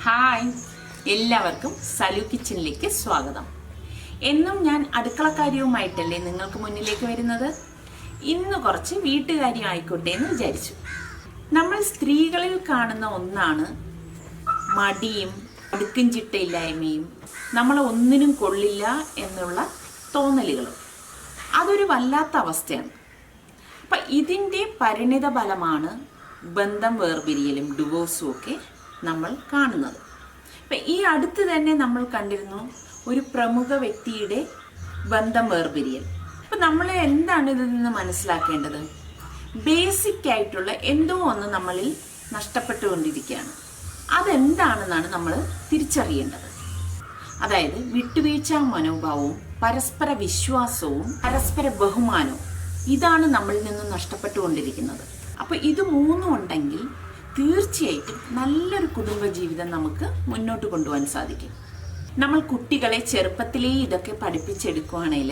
Hi, എല്ലാവർക്കും സലു കിച്ചണിലേക്ക് സ്വാഗതം. എന്നും ഞാൻ അടുക്കളക്കാര്യവുമായിട്ടല്ലേ നിങ്ങൾക്ക് മുന്നിലേക്ക് വരുന്നത്. ഇന്ന് കുറച്ച് വീട്ടുകാര്യം ആയിക്കോട്ടെ എന്ന് വിചാരിച്ചു. നമ്മൾ സ്ത്രീകളിൽ കാണുന്ന ഒന്നാണ് മടിയും അടുക്കും ചിട്ടയില്ലായ്മയും, നമ്മളെ ഒന്നിനും കൊള്ളില്ല എന്നുള്ള തോന്നലുകളും. അതൊരു വല്ലാത്ത അവസ്ഥയാണ്. അപ്പം ഇതിൻ്റെ പരിണിത ഫലമാണ് ബന്ധം വേർപിരിയലും ഡിവോഴ്സും ഒക്കെ നമ്മൾ കാണുന്നത്. അപ്പം ഈ അടുത്ത് തന്നെ നമ്മൾ കണ്ടിരുന്നു ഒരു പ്രമുഖ വ്യക്തിയുടെ ബന്ധം വേർപിരിയൽ. അപ്പം നമ്മൾ എന്താണ് ഇതിൽ നിന്ന് മനസ്സിലാക്കേണ്ടത്? ബേസിക് ആയിട്ടുള്ള എന്തോ ഒന്ന് നമ്മളിൽ നഷ്ടപ്പെട്ടുകൊണ്ടിരിക്കുകയാണ്. അതെന്താണെന്നാണ് നമ്മൾ തിരിച്ചറിയേണ്ടത്. അതായത് വിട്ടുവീഴ്ച മനോഭാവവും പരസ്പര വിശ്വാസവും പരസ്പര ബഹുമാനവും, ഇതാണ് നമ്മളിൽ നിന്ന് നഷ്ടപ്പെട്ടുകൊണ്ടിരിക്കുന്നത്. അപ്പോൾ ഇത് മൂന്നും ഉണ്ടെങ്കിൽ തീർച്ചയായിട്ടും നല്ലൊരു കുടുംബജീവിതം നമുക്ക് മുന്നോട്ട് കൊണ്ടുപോകാൻ സാധിക്കും. നമ്മൾ കുട്ടികളെ ചെറുപ്പത്തിലേ ഇതൊക്കെ പഠിപ്പിച്ചെടുക്കുകയാണെങ്കിൽ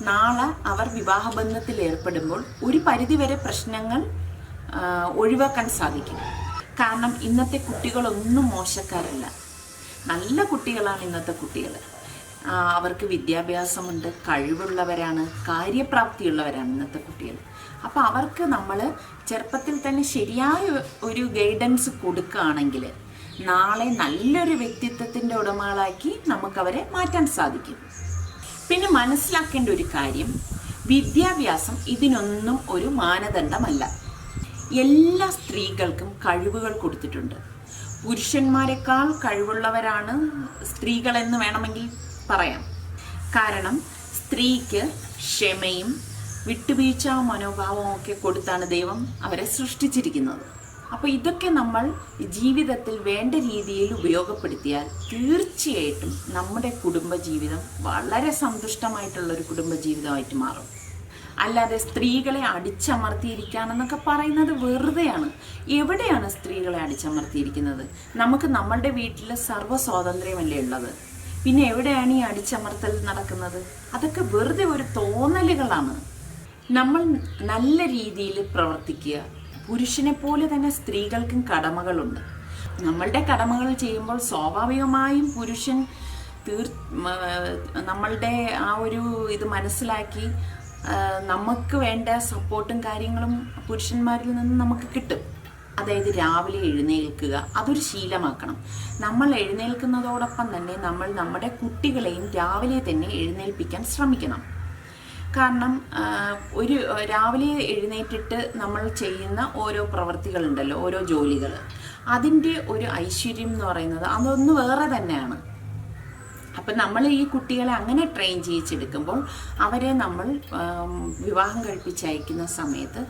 നാളെ അവർ വിവാഹബന്ധത്തിൽ ഏർപ്പെടുമ്പോൾ ഒരു പരിധിവരെ പ്രശ്നങ്ങൾ ഒഴിവാക്കാൻ സാധിക്കും. കാരണം ഇന്നത്തെ കുട്ടികളൊന്നും മോശക്കാരല്ല, നല്ല കുട്ടികളാണ് ഇന്നത്തെ കുട്ടികൾ. അവർക്ക് വിദ്യാഭ്യാസമുണ്ട്, കഴിവുള്ളവരാണ്, കാര്യപ്രാപ്തിയുള്ളവരാണ് ഇന്നത്തെ കുട്ടികൾ. അപ്പോൾ അവർക്ക് നമ്മൾ ചെറുപ്പത്തിൽ തന്നെ ശരിയായ ഒരു ഗൈഡൻസ് കൊടുക്കുകയാണെങ്കിൽ നാളെ നല്ലൊരു വ്യക്തിത്വത്തിൻ്റെ ഉടമകളാക്കി നമുക്കവരെ മാറ്റാൻ സാധിക്കും. പിന്നെ മനസ്സിലാക്കേണ്ട ഒരു കാര്യം, വിദ്യാഭ്യാസം ഇതിനൊന്നും ഒരു മാനദണ്ഡമല്ല. എല്ലാ സ്ത്രീകൾക്കും കഴിവുകൾ കൊടുത്തിട്ടുണ്ട്. പുരുഷന്മാരെക്കാൾ കഴിവുള്ളവരാണ് സ്ത്രീകളെന്ന് വേണമെങ്കിൽ പറയാം. കാരണം സ്ത്രീക്ക് ക്ഷമയും വിട്ടുവീഴ്ച മനോഭാവവും ഒക്കെ കൊടുത്താണ് ദൈവം അവരെ സൃഷ്ടിച്ചിരിക്കുന്നത്. അപ്പോൾ ഇതൊക്കെ നമ്മൾ ജീവിതത്തിൽ വേണ്ട രീതിയിൽ ഉപയോഗപ്പെടുത്തിയാൽ തീർച്ചയായിട്ടും നമ്മുടെ കുടുംബജീവിതം വളരെ സന്തുഷ്ടമായിട്ടുള്ളൊരു കുടുംബജീവിതമായിട്ട് മാറും. അല്ലാതെ സ്ത്രീകളെ അടിച്ചമർത്തിയിരിക്കുകയാണെന്നൊക്കെ പറയുന്നത് വെറുതെയാണ്. എവിടെയാണ് സ്ത്രീകളെ അടിച്ചമർത്തിയിരിക്കുന്നത്? നമുക്ക് നമ്മളുടെ വീട്ടിൽ സർവ്വ സ്വാതന്ത്ര്യമല്ലേ ഉള്ളത്. പിന്നെ എവിടെയാണ് ഈ അടിച്ചമർത്തൽ നടക്കുന്നത്? അതൊക്കെ വെറുതെ ഒരു തോന്നലുകളാണ്. നമ്മൾ നല്ല രീതിയിൽ പ്രവർത്തിക്കുക. പുരുഷനെ പോലെ തന്നെ സ്ത്രീകൾക്കും കടമകളുണ്ട്. നമ്മളുടെ കടമകൾ ചെയ്യുമ്പോൾ സ്വാഭാവികമായും പുരുഷൻ നമ്മളുടെ ആ ഒരു ഇത് മനസ്സിലാക്കി നമുക്ക് വേണ്ട സപ്പോർട്ടും കാര്യങ്ങളും പുരുഷന്മാരിൽ നിന്ന് നമുക്ക് കിട്ടും. അതായത് രാവിലെ എഴുന്നേൽക്കുക, അതൊരു ശീലമാക്കണം. നമ്മൾ എഴുന്നേൽക്കുന്നതോടൊപ്പം തന്നെ നമ്മൾ നമ്മുടെ കുട്ടികളെയും രാവിലെ തന്നെ എഴുന്നേൽപ്പിക്കാൻ ശ്രമിക്കണം. കാരണം ഒരു രാവിലെ എഴുന്നേറ്റിട്ട് നമ്മൾ ചെയ്യുന്ന ഓരോ പ്രവൃത്തികളുണ്ടല്ലോ, ഓരോ ജോലികൾ, അതിൻ്റെ ഒരു ഐശ്വര്യം എന്ന് പറയുന്നത് അതൊന്ന് വേറെ തന്നെയാണ്. അപ്പം നമ്മൾ ഈ കുട്ടികളെ അങ്ങനെ ട്രെയിൻ ചെയ്യിച്ചെടുക്കുമ്പോൾ അവരെ നമ്മൾ വിവാഹം കഴിപ്പിച്ചയക്കുന്ന സമയത്ത്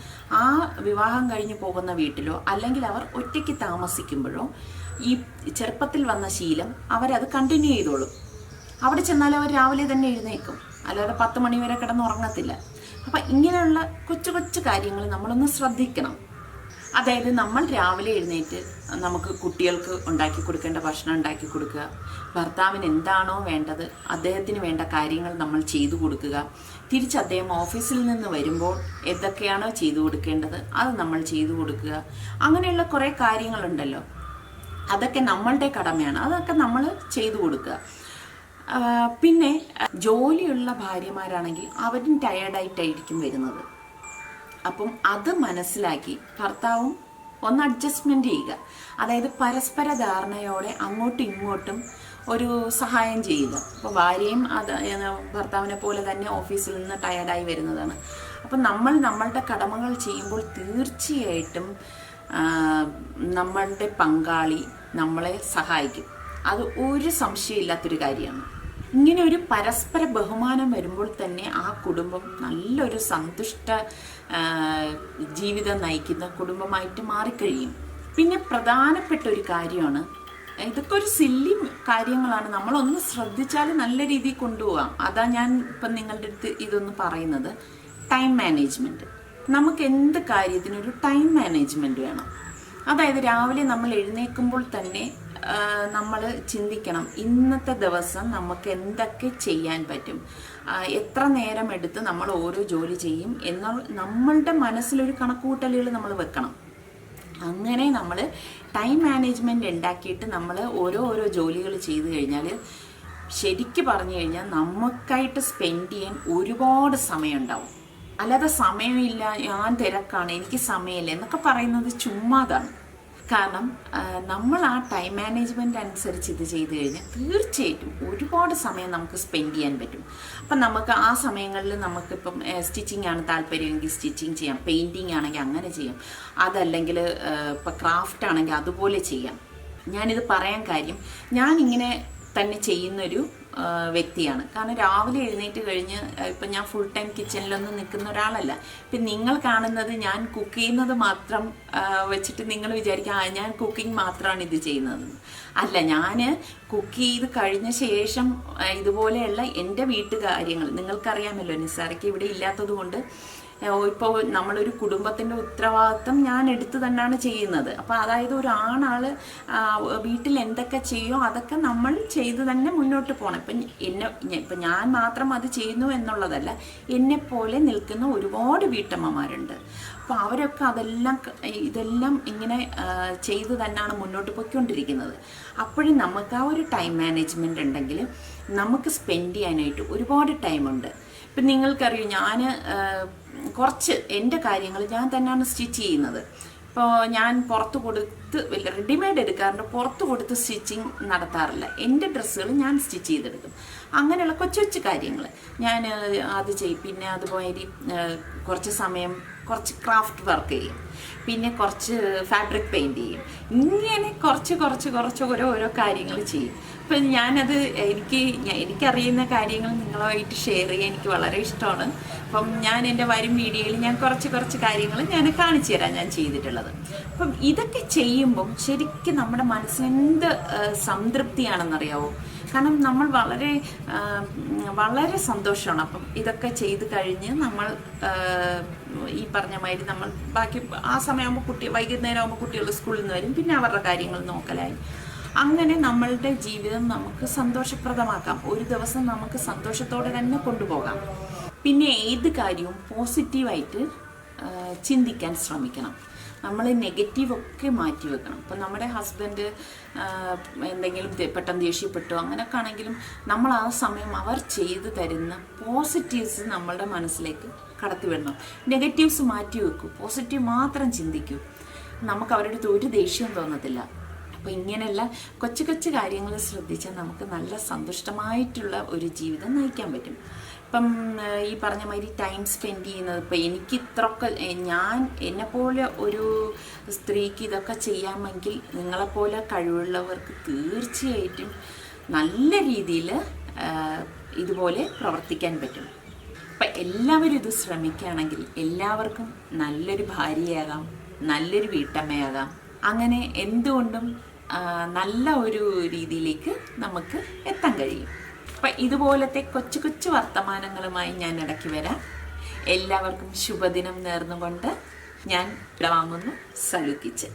ആ വിവാഹം കഴിഞ്ഞ് പോകുന്ന വീട്ടിലോ അല്ലെങ്കിൽ അവർ ഒറ്റയ്ക്ക് താമസിക്കുമ്പോഴോ ഈ ചെറുപ്പത്തിൽ വന്ന ശീലം അവരത് കണ്ടിന്യൂ ചെയ്തോളും. അവിടെ ചെന്നാൽ അവർ രാവിലെ തന്നെ എഴുന്നേൽക്കും, അല്ലാതെ 10 മണി വരെ കിടന്നുറങ്ങത്തില്ല. അപ്പം ഇങ്ങനെയുള്ള കൊച്ചു കൊച്ചു കാര്യങ്ങൾ നമ്മളൊന്ന് ശ്രദ്ധിക്കണം. അതായത് നമ്മൾ രാവിലെ എഴുന്നേറ്റ് നമുക്ക് കുട്ടികൾക്ക് ഉണ്ടാക്കി കൊടുക്കേണ്ട ഭക്ഷണം ഉണ്ടാക്കി കൊടുക്കുക, ഭർത്താവിന് എന്താണോ വേണ്ടത് അദ്ദേഹത്തിന് വേണ്ട കാര്യങ്ങൾ നമ്മൾ ചെയ്തു കൊടുക്കുക, തിരിച്ച് അദ്ദേഹം ഓഫീസിൽ നിന്ന് വരുമ്പോൾ എന്തൊക്കെയാണോ ചെയ്തു കൊടുക്കേണ്ടത് അത് നമ്മൾ ചെയ്തു കൊടുക്കുക. അങ്ങനെയുള്ള കുറേ കാര്യങ്ങളുണ്ടല്ലോ, അതൊക്കെ നമ്മളുടെ കടമയാണ്, അതൊക്കെ നമ്മൾ ചെയ്തു കൊടുക്കുക. പിന്നെ ജോലിയുള്ള ഭാര്യമാരാണെങ്കിൽ അവരും ടയേർഡായിട്ടായിരിക്കും വരുന്നത്. അപ്പം അത് മനസ്സിലാക്കി ഭർത്താവും ഒന്ന് അഡ്ജസ്റ്റ്മെൻറ്റ് ചെയ്യുക. അതായത് പരസ്പര ധാരണയോടെ അങ്ങോട്ടും ഇങ്ങോട്ടും ഒരു സഹായം ചെയ്യുക. അപ്പോൾ ഭാര്യയും അത് ഭർത്താവിനെ പോലെ തന്നെ ഓഫീസിൽ നിന്ന് ടയേർഡായി വരുന്നതാണ്. അപ്പം നമ്മൾ നമ്മളുടെ കടമകൾ ചെയ്യുമ്പോൾ തീർച്ചയായിട്ടും നമ്മളുടെ പങ്കാളി നമ്മളെ സഹായിക്കും. അത് ഒരു സംശയമില്ലാത്തൊരു കാര്യമാണ്. ഇങ്ങനെ ഒരു പരസ്പര ബഹുമാനം വരുമ്പോൾ തന്നെ ആ കുടുംബം നല്ലൊരു സന്തുഷ്ട ജീവിതം നയിക്കുന്ന കുടുംബമായിട്ട് മാറിക്കഴിയും. പിന്നെ പ്രധാനപ്പെട്ട ഒരു കാര്യമാണ്, ഇതൊക്കെ ഒരു സില്ലി കാര്യങ്ങളാണ്, നമ്മളൊന്ന് ശ്രദ്ധിച്ചാൽ നല്ല രീതിയിൽ കൊണ്ടുപോകാം. അതാ ഞാൻ ഇപ്പം നിങ്ങളുടെ അടുത്ത് ഇതൊന്ന് പറയുന്നത്. Time management. നമുക്ക് എന്ത് കാര്യത്തിനൊരു ടൈം മാനേജ്മെൻറ്റ് വേണം. അതായത് രാവിലെ നമ്മൾ എഴുന്നേൽക്കുമ്പോൾ തന്നെ നമ്മൾ ചിന്തിക്കണം, ഇന്നത്തെ ദിവസം നമുക്ക് എന്തൊക്കെ ചെയ്യാൻ പറ്റും, എത്ര നേരം എടുത്ത് നമ്മൾ ഓരോ ജോലി ചെയ്യും എന്ന നമ്മളുടെ മനസ്സിലൊരു കണക്കുകൂട്ടലുകൾ നമ്മൾ വെക്കണം. അങ്ങനെ നമ്മൾ ടൈം മാനേജ്മെൻറ്റ് ഉണ്ടാക്കിയിട്ട് നമ്മൾ ഓരോ ജോലികൾ ചെയ്തു കഴിഞ്ഞാൽ ശരിക്ക് പറഞ്ഞു കഴിഞ്ഞാൽ നമുക്കായിട്ട് സ്പെൻഡ് ചെയ്യാൻ ഒരുപാട് സമയം ഉണ്ടാവും. അല്ലാതെ സമയമില്ല, ഞാൻ തിരക്കാണ്, എനിക്ക് സമയമില്ല എന്നൊക്കെ പറയുന്നത് ചുമ്മാതാണ്. കാരണം നമ്മൾ ആ ടൈം മാനേജ്മെൻറ്റ് അനുസരിച്ച് ഇത് ചെയ്ത് കഴിഞ്ഞാൽ തീർച്ചയായിട്ടും ഒരുപാട് സമയം നമുക്ക് സ്പെൻഡ് ചെയ്യാൻ പറ്റും. അപ്പം നമുക്ക് ആ സമയങ്ങളിൽ നമുക്കിപ്പം സ്റ്റിച്ചിങ് ആണ് താല്പര്യമെങ്കിൽ സ്റ്റിച്ചിങ് ചെയ്യാം, പെയിൻറ്റിങ് ആണെങ്കിൽ അങ്ങനെ ചെയ്യാം, അതല്ലെങ്കിൽ ഇപ്പം ക്രാഫ്റ്റ് ആണെങ്കിൽ അതുപോലെ ചെയ്യാം. ഞാനിത് പറയാൻ കാര്യം, ഞാനിങ്ങനെ തന്നെ ചെയ്യുന്നൊരു വ്യക്തിയാണ്. കാരണം രാവിലെ എഴുന്നേറ്റ് കഴിഞ്ഞ് ഇപ്പം ഞാൻ ഫുൾ ടൈം കിച്ചണിലൊന്നും നിൽക്കുന്ന ഒരാളല്ല. ഇപ്പം നിങ്ങൾ കാണുന്നത് ഞാൻ കുക്ക് ചെയ്യുന്നത് മാത്രം വെച്ചിട്ട് നിങ്ങൾ വിചാരിക്കുക ഞാൻ കുക്കിംഗ് മാത്രമാണ് ഇത് ചെയ്യുന്നത്. അല്ല, ഞാൻ കുക്ക് ചെയ്ത് കഴിഞ്ഞ ശേഷം ഇതുപോലെയുള്ള എൻ്റെ വീട്ടുകാര്യങ്ങൾ നിങ്ങൾക്കറിയാമല്ലോ, നിസാറയ്ക്ക് ഇവിടെ ഇല്ലാത്തത് കൊണ്ട് ഇപ്പോൾ നമ്മളൊരു കുടുംബത്തിൻ്റെ ഉത്തരവാദിത്വം ഞാൻ എടുത്തു തന്നെയാണ് ചെയ്യുന്നത്. അപ്പോൾ അതായത് ഒരു ആണാൾ വീട്ടിൽ എന്തൊക്കെ ചെയ്യോ അതൊക്കെ നമ്മൾ ചെയ്ത് തന്നെ മുന്നോട്ട് പോകണം. ഇപ്പം ഞാൻ മാത്രം അത് ചെയ്യുന്നു എന്നുള്ളതല്ല, എന്നെപ്പോലെ നിൽക്കുന്ന ഒരുപാട് വീട്ടമ്മമാരുണ്ട്. അപ്പോൾ അവരൊക്കെ ഇതെല്ലാം ഇങ്ങനെ ചെയ്ത് തന്നെയാണ് മുന്നോട്ട് പോയിക്കൊണ്ടിരിക്കുന്നത്. അപ്പോഴും നമുക്ക് ആ ഒരു ടൈം മാനേജ്മെൻറ്റ് ഉണ്ടെങ്കിൽ നമുക്ക് സ്പെൻഡ് ചെയ്യാനായിട്ട് ഒരുപാട് ടൈമുണ്ട്. ഇപ്പം നിങ്ങൾക്കറിയാം, ഞാൻ കുറച്ച് എൻ്റെ കാര്യങ്ങൾ ഞാൻ തന്നെയാണ് സ്റ്റിച്ച് ചെയ്യുന്നത്. ഇപ്പോൾ ഞാൻ പുറത്ത് കൊടുത്ത് റെഡിമെയ്ഡ് എടുക്കാറുണ്ട്, പുറത്ത് കൊടുത്ത് സ്റ്റിച്ചിങ് നടത്താറില്ല. എൻ്റെ ഡ്രസ്സുകൾ ഞാൻ സ്റ്റിച്ച് ചെയ്തെടുക്കും. അങ്ങനെയുള്ള കൊച്ചു കാര്യങ്ങൾ ഞാൻ അത് ചെയ്യും. പിന്നെ അതുപോലെ കുറച്ച് സമയം കുറച്ച് ക്രാഫ്റ്റ് വർക്ക് ചെയ്യും, പിന്നെ കുറച്ച് ഫാബ്രിക് പെയിൻറ് ചെയ്യും. ഇങ്ങനെ കുറച്ച് ഓരോ കാര്യങ്ങൾ ചെയ്യും. അപ്പം ഞാനത് എനിക്കറിയുന്ന കാര്യങ്ങൾ നിങ്ങളുമായിട്ട് ഷെയർ ചെയ്യാൻ എനിക്ക് വളരെ ഇഷ്ടമാണ്. അപ്പം ഞാൻ എൻ്റെ വരും വീഡിയോയിൽ ഞാൻ കുറച്ച് കാര്യങ്ങൾ ഞാൻ കാണിച്ചു തരാം ഞാൻ ചെയ്തിട്ടുള്ളത്. അപ്പം ഇതൊക്കെ ചെയ്യുമ്പം ശരിക്കും നമ്മുടെ മനസ്സിനെന്ത് സംതൃപ്തിയാണെന്നറിയാവോ? കാരണം നമ്മൾ വളരെ സന്തോഷമാണ്. അപ്പം ഇതൊക്കെ ചെയ്ത് കഴിഞ്ഞ് നമ്മൾ ഈ പറഞ്ഞ മാതിരി നമ്മൾ ബാക്കി ആ സമയമാകുമ്പോൾ വൈകുന്നേരം ആകുമ്പോൾ കുട്ടികൾ സ്കൂളിൽ നിന്ന് വരും, പിന്നെ അവരുടെ കാര്യങ്ങൾ നോക്കലായി. അങ്ങനെ നമ്മളുടെ ജീവിതം നമുക്ക് സന്തോഷപ്രദമാക്കാം. ഒരു ദിവസം നമുക്ക് സന്തോഷത്തോടെ തന്നെ കൊണ്ടുപോകാം. പിന്നെ ഏത് കാര്യവും പോസിറ്റീവായിട്ട് ചിന്തിക്കാൻ ശ്രമിക്കണം. നമ്മൾ നെഗറ്റീവൊക്കെ മാറ്റി വെക്കണം. ഇപ്പം നമ്മുടെ ഹസ്ബൻഡ് എന്തെങ്കിലും പെട്ടെന്ന് ദേഷ്യപ്പെട്ടു അങ്ങനെയൊക്കെ ആണെങ്കിലും നമ്മൾ ആ സമയം അവർ ചെയ്തു തരുന്ന പോസിറ്റീവ്സ് നമ്മളുടെ മനസ്സിലേക്ക് കടത്തി വിടണം. നെഗറ്റീവ്സ് മാറ്റി വെക്കൂ, പോസിറ്റീവ് മാത്രം ചിന്തിക്കൂ. നമുക്ക് അവരുടെ അടുത്ത് ഒരു ദേഷ്യവും തോന്നത്തില്ല. അപ്പോൾ ഇങ്ങനെയുള്ള കൊച്ചു കാര്യങ്ങൾ ശ്രദ്ധിച്ചാൽ നമുക്ക് നല്ല സന്തുഷ്ടമായിട്ടുള്ള ഒരു ജീവിതം നയിക്കാൻ പറ്റും. ഇപ്പം ഈ പറഞ്ഞ മാതിരി ടൈം സ്പെൻഡ് ചെയ്യുന്നത്, ഇപ്പം എനിക്ക് ഇത്രയൊക്കെ എന്നെപ്പോലെ ഒരു സ്ത്രീക്ക് ഇതൊക്കെ ചെയ്യാമെങ്കിൽ നിങ്ങളെപ്പോലെ കഴിവുള്ളവർക്ക് തീർച്ചയായിട്ടും നല്ല രീതിയിൽ ഇതുപോലെ പ്രവർത്തിക്കാൻ പറ്റും. അപ്പം എല്ലാവരും ഇത് ശ്രമിക്കുകയാണെങ്കിൽ എല്ലാവർക്കും നല്ലൊരു ഭാര്യയാകാം, നല്ലൊരു വീട്ടമ്മയാകാം. അങ്ങനെ എന്തുകൊണ്ടും നല്ല ഒരു രീതിയിലേക്ക് നമുക്ക് എത്താൻ കഴിയും. അപ്പം ഇതുപോലത്തെ കൊച്ചു വർത്തമാനങ്ങളുമായി ഞാൻ ഇടയ്ക്ക് വരാം. എല്ലാവർക്കും ശുഭദിനം നേർന്നുകൊണ്ട് ഞാൻ വാങ്ങുന്നു. സലു കിച്ചൻ.